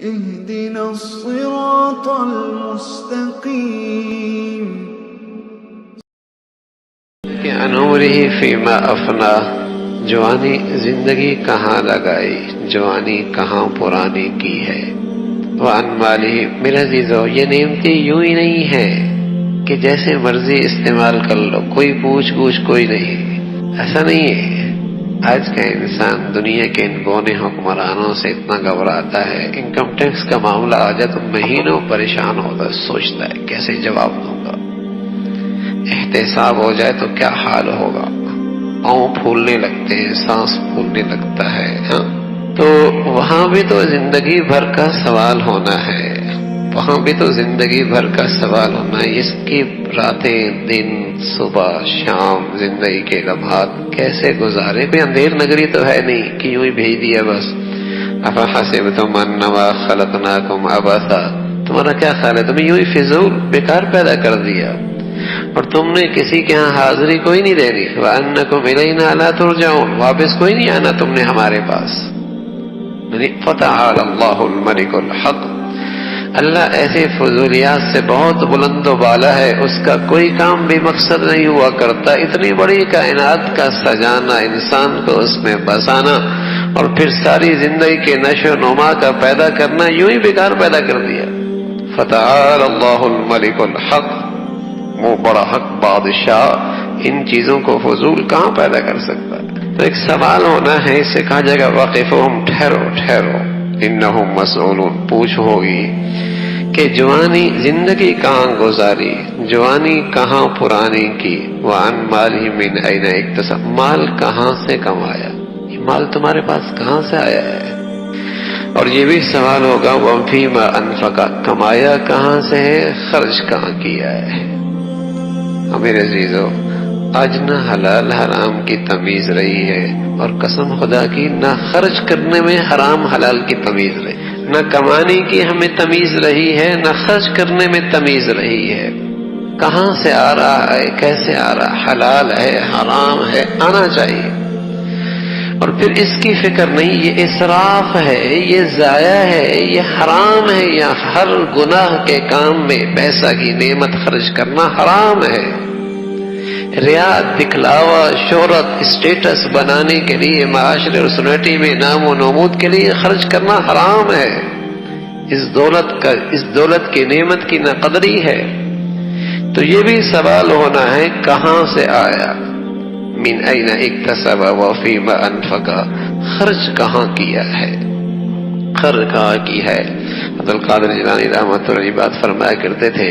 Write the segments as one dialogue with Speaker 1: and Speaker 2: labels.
Speaker 1: اهدنا الصراط المستقيم
Speaker 2: کہ انوره فیما افنا، جوانی زندگی کہاں لگائی، جوانی کہاں پرانی کی ہے۔ وَعَنْ مَالِهِ، میرے عزیزو یہ نعمتیں یوں ہی نہیں ہے کہ جیسے مرضی استعمال کر لو، کوئی پوچھ کوئی نہیں، ایسا نہیں ہے۔ آج کا انسان دنیا کے ان بونے حکمرانوں سے اتنا گھبراتا ہے، انکم ٹیکس کا معاملہ آ جائے تو مہینوں پریشان ہوتا ہے، سوچتا ہے کیسے جواب دوں گا، احتساب ہو جائے تو کیا حال ہوگا، پاؤں پھولنے لگتے ہیں، سانس پھولنے لگتا ہے۔ تو وہاں بھی تو زندگی بھر کا سوال ہونا ہے، وہاں بھی تو زندگی بھر کا سوال ہونا ہے۔ اس کی راتیں، دن، صبح، شام، زندگی کے لمحات کیسے گزارے؟ کوئی اندھیر نگری تو ہے نہیں کہ یوں ہی بھیج دیا بس۔ افحسبتم انما خلقناکم عبثا، تمہارا کیا خیال ہے تمہیں یوں ہی فضول بیکار پیدا کر دیا اور تم نے کسی کے ہاں حاضری کوئی نہیں دینی؟ وانکم الینا لا ترجعون، واپس کوئی نہیں آنا تم نے ہمارے پاس۔ فتعالی اللہ الملک الحق، اللہ ایسے فضولیات سے بہت بلند و بالا ہے، اس کا کوئی کام بے مقصد نہیں ہوا کرتا۔ اتنی بڑی کائنات کا سجانا، انسان کو اس میں بسانا اور پھر ساری زندگی کے نشو و نما کا پیدا کرنا یوں ہی بیکار پیدا کر دیا۔ فتعالی اللہ الملک الحق، وہ بڑا حق بادشاہ ان چیزوں کو فضول کہاں پیدا کر سکتا ہے؟ تو ایک سوال ہونا ہے، اس سے کہا جائے گا وقفہم، ٹھہرو انہم مسئولون، پوچھ ہوگی کہ جوانی زندگی کہاں گزاری، جوانی کہاں پرانی کی۔ وعن مالہ من این اکتسب، مال کہاں سے کمایا، یہ مال تمہارے پاس کہاں سے آیا ہے؟ اور یہ بھی سوال ہوگا وفیما انفقا، کمایا کہاں سے ہے، خرچ کہاں کیا ہے؟ میرے عزیزو آج نہ حلال حرام کی تمیز رہی ہے، اور قسم خدا کی نہ خرچ کرنے میں حرام حلال کی تمیز رہی، نہ کمانے کی ہمیں تمیز رہی ہے، نہ خرچ کرنے میں تمیز رہی ہے۔ کہاں سے آ رہا ہے، کیسے آ رہا، حلال ہے حرام ہے، آنا چاہیے۔ اور پھر اس کی فکر نہیں، یہ اسراف ہے، یہ ضائع ہے، یہ حرام ہے، یا ہر گناہ کے کام میں پیسہ کی نعمت خرچ کرنا حرام ہے۔ ریا، دکھلاوا، شہرت، اسٹیٹس بنانے کے لیے، معاشرے اور سوسائٹی میں نام و نمود کے لیے خرچ کرنا حرام ہے۔ اس دولت کی نعمت کی ناقدری ہے۔ تو یہ بھی سوال ہونا ہے کہاں سے آیا، من این اکتسب وفیما انفقا، خرچ کہاں کیا ہے، خرچ کہاں کی ہے۔ عبدالقادر جیلانی رحمۃ اللہ علیہ بات فرمایا کرتے تھے،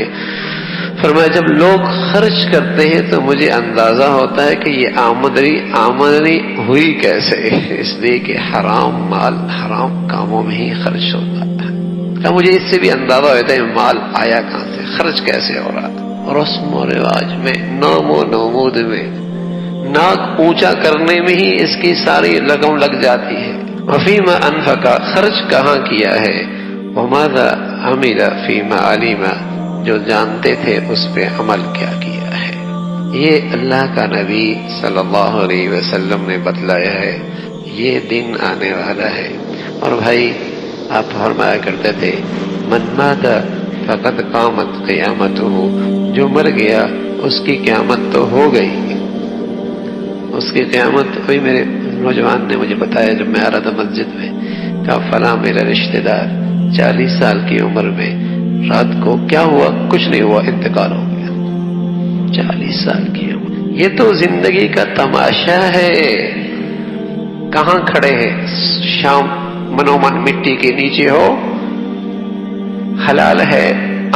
Speaker 2: فرمایا جب لوگ خرچ کرتے ہیں تو مجھے اندازہ ہوتا ہے کہ یہ آمدنی ہوئی کیسے، اس لیے کہ حرام مال حرام کاموں میں ہی خرچ ہوتا ہے۔ مجھے اس سے بھی اندازہ ہوتا ہے مال آیا کہاں سے، خرچ کیسے ہو رہا، رسم و رواج میں، نام و نمود میں، ناک اونچا کرنے میں ہی اس کی ساری رقم لگ جاتی ہے۔ وفیما انفقا، خرچ کہاں کیا ہے، وماذا عمل فیما علم، جو جانتے تھے اس پہ عمل کیا کیا ہے۔ یہ اللہ کا نبی صلی اللہ علیہ وسلم نے بتلایا ہے، یہ دن آنے والا ہے۔ اور بھائی آپ فرمایا کرتے تھے من مات فقد قامت قیامتہ، جو مر گیا اس کی قیامت تو ہو گئی، اس کی قیامت ہوئی۔ میرے نوجوان نے مجھے بتایا جب میں آ رہا تھا مسجد میں، کہا فلاں میرا رشتہ دار 40 سال کی عمر میں رات کو کیا ہوا، کچھ نہیں ہوا، انتقال ہو گیا۔ 40 سال کی عمر، یہ تو زندگی کا تماشا ہے۔ کہاں کھڑے ہیں، شام منومن مٹی کے نیچے ہو، حلال ہے،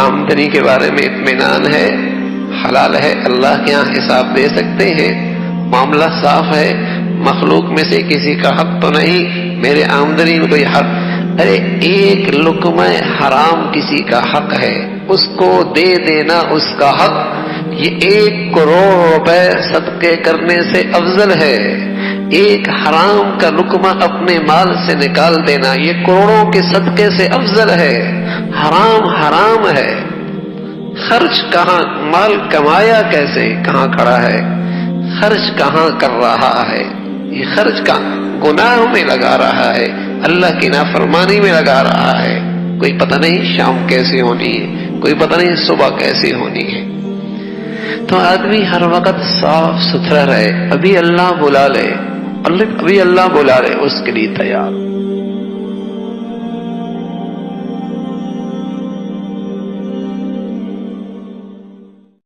Speaker 2: آمدنی کے بارے میں اطمینان ہے، حلال ہے، اللہ کے یہاں حساب دے سکتے ہیں، معاملہ صاف ہے، مخلوق میں سے کسی کا حق تو نہیں، میرے آمدنی میں کوئی حق، ارے ایک لقمہ حرام کسی کا حق ہے، اس کو دے دینا اس کا حق، یہ 1 کروڑ روپے صدقے کرنے سے افضل ہے۔ ایک حرام کا لقمہ اپنے مال سے نکال دینا یہ کروڑوں کے صدقے سے افضل ہے۔ حرام حرام ہے۔ خرچ کہاں، مال کمایا کیسے، کہاں کھڑا ہے، خرچ کہاں کر رہا ہے، یہ خرچ کا گناہ میں لگا رہا ہے، اللہ کی نافرمانی میں لگا رہا ہے، کوئی پتہ نہیں شام کیسی ہونی ہے، کوئی پتہ نہیں صبح کیسی ہونی ہے. تو آدمی ہر وقت صاف ستھرا رہے. ابھی اللہ بلا لے، ابھی اللہ بلا رہے، اس کے لیے تیار.